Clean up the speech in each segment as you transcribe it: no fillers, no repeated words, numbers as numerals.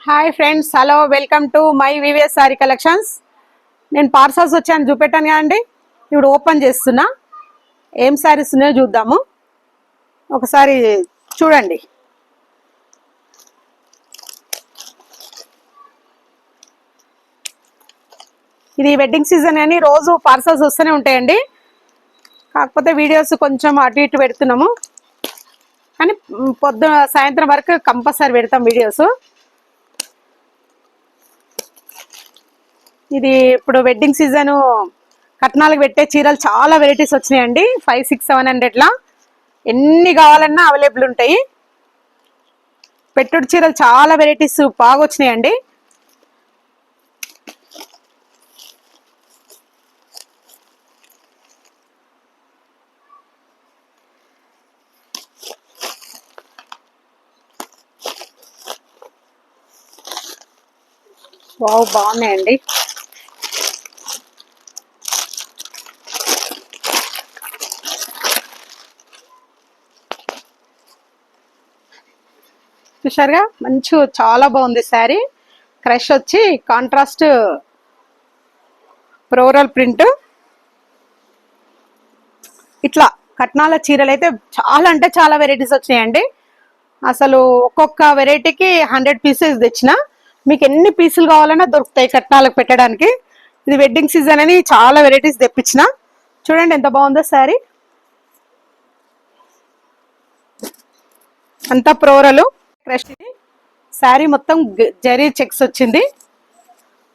Hi friends, hello, welcome to my VVS sorry collections. నేను parcels వచ్చాను చూపెట్టాను కదండి. ఇప్పుడు ఓపెన్ చేస్తున్నా. ఏం శారీస్ ఉన్నాయో చూద్దాము. ఒకసారి చూడండి. ఇది వెడ్డింగ్ సీజన్ అని రోజు పార్సల్స్ వస్తూనే ఉంటాయండి. కాకపోతే వీడియోస్ కొంచెం అటు ఇటు పెడుతున్నాము, కానీ పొద్దున సాయంత్రం వరకు కంపల్సరీ పెడతాం వీడియోస్. ఇది ఇప్పుడు వెడ్డింగ్ సీజన్ కట్నాలకు పెట్టే చీరలు చాలా వెరైటీస్ వచ్చినాయండి. 5, 6, 700లా ఎన్ని కావాలన్నా అవైలబుల్ ఉంటాయి. పెట్టుడు చీరలు చాలా వెరైటీస్ బాగా వచ్చినాయండి. వావ్, బాగున్నాయండి. చూసారుగా, మంచి చాలా బాగుంది శారీ. క్రష్ వచ్చి కాంట్రాస్ట్ ఫ్లోరల్ ప్రింట్. ఇట్లా కట్నాల చీరలు అయితే చాలా అంటే చాలా వెరైటీస్ వచ్చినాయండి. అసలు ఒక్కొక్క వెరైటీకి 100 పీసెస్ తెచ్చిన మీకు ఎన్ని పీసులు కావాలన్నా దొరుకుతాయి కట్నాలకు పెట్టడానికి. ఇది వెడ్డింగ్ సీజన్ అని చాలా వెరైటీస్ తెప్పించిన. చూడండి ఎంత బాగుందో శారీ. అంతా ఫ్లోరల్ క్రష్. ఇది శారీ మొత్తం జరీ చెక్స్ వచ్చింది.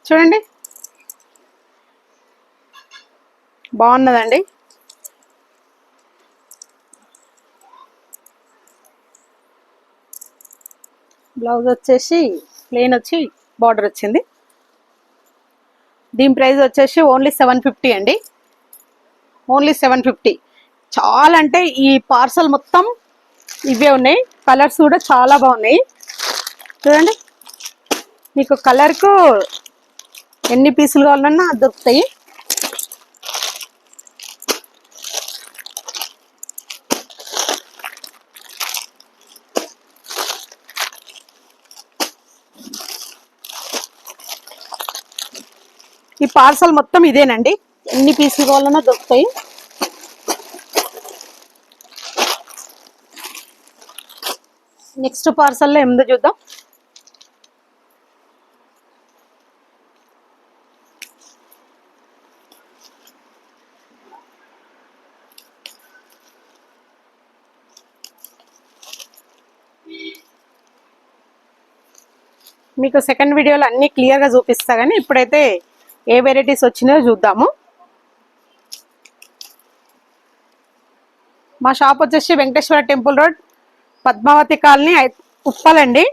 చూడండి, బాగున్నదండి. బ్లౌజ్ వచ్చేసి ప్లెయిన్ వచ్చి బార్డర్ వచ్చింది. దీని ప్రైస్ వచ్చేసి ఓన్లీ 750 అండి. ఓన్లీ 750. చాలా అంటే ఈ పార్సల్ మొత్తం ఇవే ఉన్నాయి. కలర్స్ కూడా చాలా బాగున్నాయి. చూడండి, మీకు కలర్కు ఎన్ని పీసులు కావాలన్నా దొరుకుతాయి. ఈ పార్సల్ మొత్తం ఇదేనండి. ఎన్ని పీసులు కావాలన్నా దొరుకుతాయి. నెక్స్ట్ పార్సల్లో ఏముందో చూద్దాం. మీకు సెకండ్ వీడియోలో అన్ని క్లియర్గా చూపిస్తా, కానీ ఇప్పుడైతే ఏ వెరైటీస్ వచ్చినాయో చూద్దాము. మా షాప్ వచ్చేసి Venkateswara temple road, Padmavathi colony, Uppal అండి.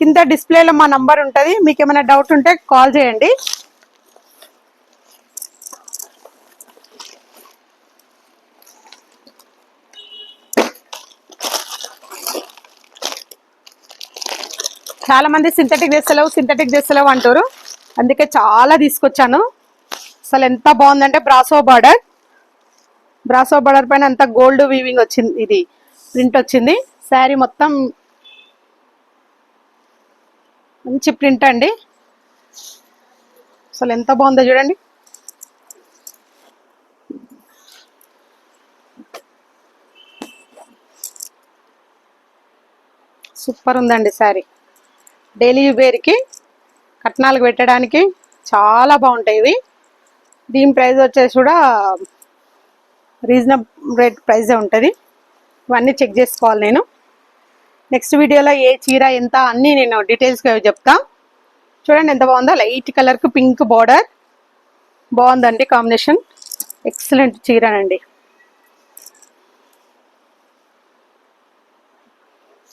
కింద డిస్ప్లేలో మా నంబర్ ఉంటుంది. మీకు ఏమైనా డౌట్ ఉంటే కాల్ చేయండి. చాలా మంది సింథటిక్ చేస్తలేవు అంటారు. అందుకే చాలా తీసుకొచ్చాను. అసలు ఎంత బాగుందంటే బ్రాసో బార్డర్ పైన అంతా గోల్డ్ వీవింగ్ వచ్చింది. ఇది ప్రింట్ వచ్చింది. శారీ మొత్తం మంచి ప్రింట్ అండి. అసలు ఎంత బాగుందో చూడండి. సూపర్ ఉందండి శారీ. డైలీ వేర్కి కట్నాలకు పెట్టడానికి చాలా బాగుంటాయి ఇవి. దీని ప్రైస్ వచ్చేసి కూడా రీజనబుల్ రేట్ ప్రైజే ఉంటుంది. ఇవన్నీ చెక్ చేసుకోవాలి నేను. నెక్స్ట్ వీడియోలో ఏ చీర ఎంత అన్నీ నేను డీటెయిల్స్గా చెప్తా. చూడండి ఎంత బాగుందో. లైట్ కలర్కి పింక్ బార్డర్ బాగుందండి. కాంబినేషన్ ఎక్సలెంట్ చీరనండి.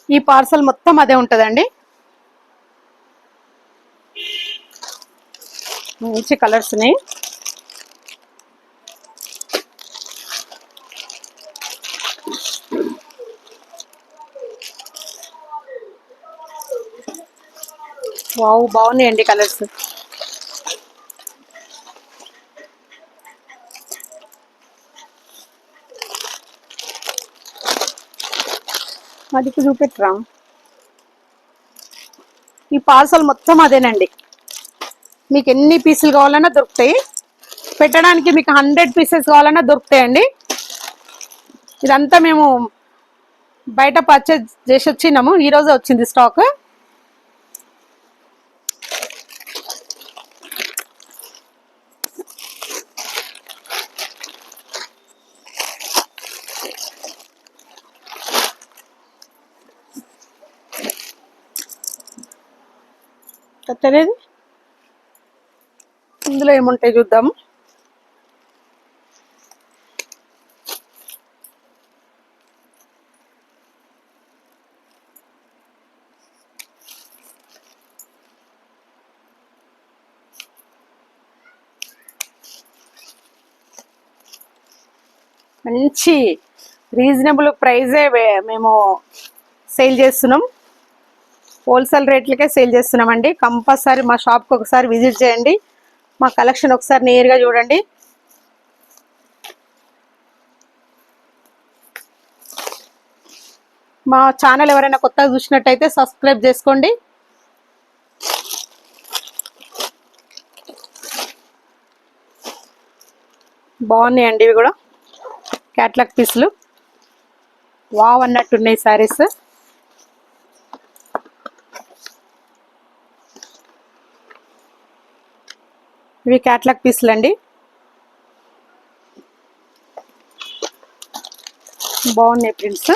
ఈ పార్సల్ మొత్తం అదే ఉంటుందండి. మంచి కలర్స్ ఉన్నాయి. వావ్, బాగున్నాయండి కలర్స్. అది చూపెట్టరా. ఈ పార్సల్ మొత్తం అదేనండి. మీకు ఎన్ని పీసులు కావాలన్నా దొరుకుతాయి. పెట్టడానికి మీకు 100 పీసెస్ కావాలన్నా దొరుకుతాయండి. ఇదంతా మేము బయట పర్చేజ్ చేసి వచ్చినాము, ఈరోజే వచ్చింది స్టాక్. తెలియదు ఇందులో ఏముంటాయి చూద్దాము. మంచి రీజనబుల్ ప్రైజే మేము సేల్ చేస్తున్నాం. హోల్సేల్ రేట్లకే సేల్ చేస్తున్నామండి. కంపల్సరీ మా షాప్కి ఒకసారి విజిట్ చేయండి. మా కలెక్షన్ ఒకసారి నేరుగా చూడండి. మా ఛానల్ ఎవరైనా కొత్తగా చూసినట్టయితే సబ్స్క్రైబ్ చేసుకోండి. బాగున్నాయండి ఇవి కూడా క్యాట్లాగ్ పీసులు. వావ్ అన్నట్టున్నాయి శారీస్. ఇవి క్యాట్లాగ్ పీసులు అండి. బాగున్నాయి ప్రింట్స్.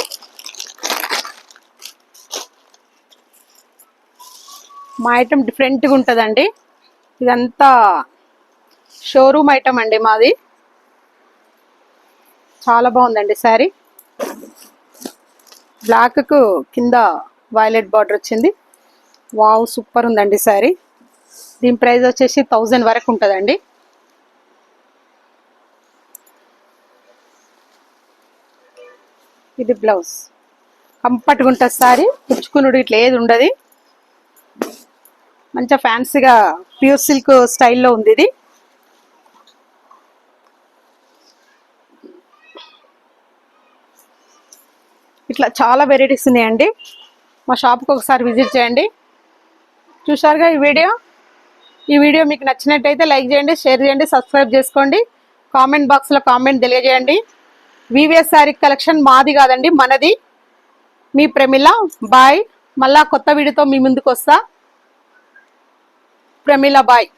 మా ఐటమ్ డిఫరెంట్గా ఉంటుందండి. ఇదంతా షోరూమ్ ఐటమ్ అండి మాది. చాలా బాగుందండి శారీ. బ్లాక్కు కింద వైలెట్ బార్డర్ వచ్చింది. వావ్ సూపర్ ఉందండి శారీ. దీని ప్రైస్ వచ్చేసి 1000 వరకు ఉంటుందండి. ఇది బ్లౌజ్. కంఫర్ట్గా ఉంటుంది శారీ. పుచ్చుకునుడు ఇట్లా ఏది ఉండదు. మంచిగా ఫ్యాన్సీగా ప్యూర్ సిల్క్ స్టైల్లో ఉంది ఇది. ఇట్లా చాలా వెరైటీస్ ఉన్నాయండి. మా షాప్కి ఒకసారి విజిట్ చేయండి. చూసారుగా ఈ వీడియో మీకు నచ్చినట్టయితే లైక్ చేయండి, షేర్ చేయండి, సబ్స్క్రైబ్ చేసుకోండి. కామెంట్ బాక్స్లో కామెంట్ తెలియజేయండి. వివిఎస్ శారీ కలెక్షన్ మాది కాదండి, మనది. మీ ప్రమిళ. బాయ్. మళ్ళా కొత్త వీడియోతో మీ ముందుకు వస్తా. ప్రమిళ బాయ్.